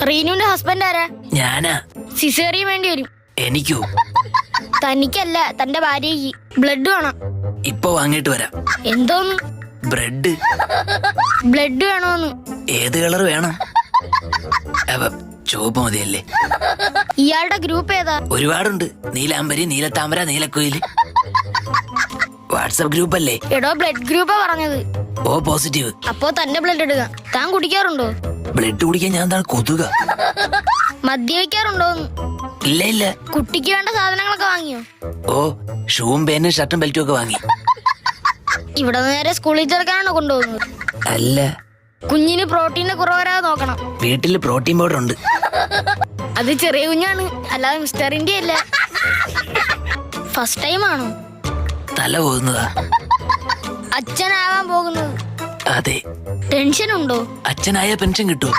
റീനുവിന്റെ husband ആരാ? ഞാനാ. Caesarean വേണ്ടി വരും. എനിക്കോ? തനിക്കല്ല, തന്റെ ഭാര്യയ്ക്ക്. ബ്ലഡ് വേണം. ഇപ്പൊ വാങ്ങിട്ട് വരാം. എന്തോന്ന്? ബ്രെഡ്. ബ്ലഡ് വേണോന്ന്? ഏത് കളർ വേണം? ചുവപ്പ് മതിയല്ലേ? ഇയാളുടെ ഗ്രൂപ്പ് ഏതാ? ഒരുപാടുണ്ട്. നീലാംബരി, നീലത്താമര, നീലക്കുയില്. വാട്സപ്പ് ഗ്രൂപ്പ് അല്ലേ? എടോ, ബ്ലഡ് ഗ്രൂപ്പാ പറഞ്ഞത്. O positive. അപ്പോ തന്റെ ബ്ലഡ് എടുക്കാം. താൻ കുടിക്കാറുണ്ടോ? ബ്ലഡ് കുടിക്കാൻ ഞാൻ എന്താണ് കൊതുക? മദ്യപിക്കാറുണ്ടോന്ന്? ഇല്ല ഇല്ല. കുട്ടിക്ക് വേണ്ട സാധനങ്ങളൊക്കെ വാങ്ങിയോ? ഓ, ഷൂവും പേനും ഷർട്ടും ബെൽറ്റും ഒക്കെ വാങ്ങി. ഇവിടെ നേരെ സ്കൂളിൽ ചേർക്കാനാണോ കൊണ്ടുപോകുന്നത്? അല്ല, കുഞ്ഞിന് പ്രോട്ടീന് കുറവ് വരാതെ നോക്കണം. വീട്ടില് പ്രോട്ടീൻ പൗഡർ ഉണ്ട്. അത് ചെറിയ കുഞ്ഞാണ്, അല്ലാതെ മിസ്റ്റർ ഇന്ത്യ അല്ല. ഫസ്റ്റ് ടൈം ആണോ? തല പോകുന്നതാ. അച്ഛനാവാൻ പോകുന്നത്? അതെ. ടെൻഷൻ ഉണ്ടോ? അച്ഛനായ പെൻഷൻ കിട്ടുമോ?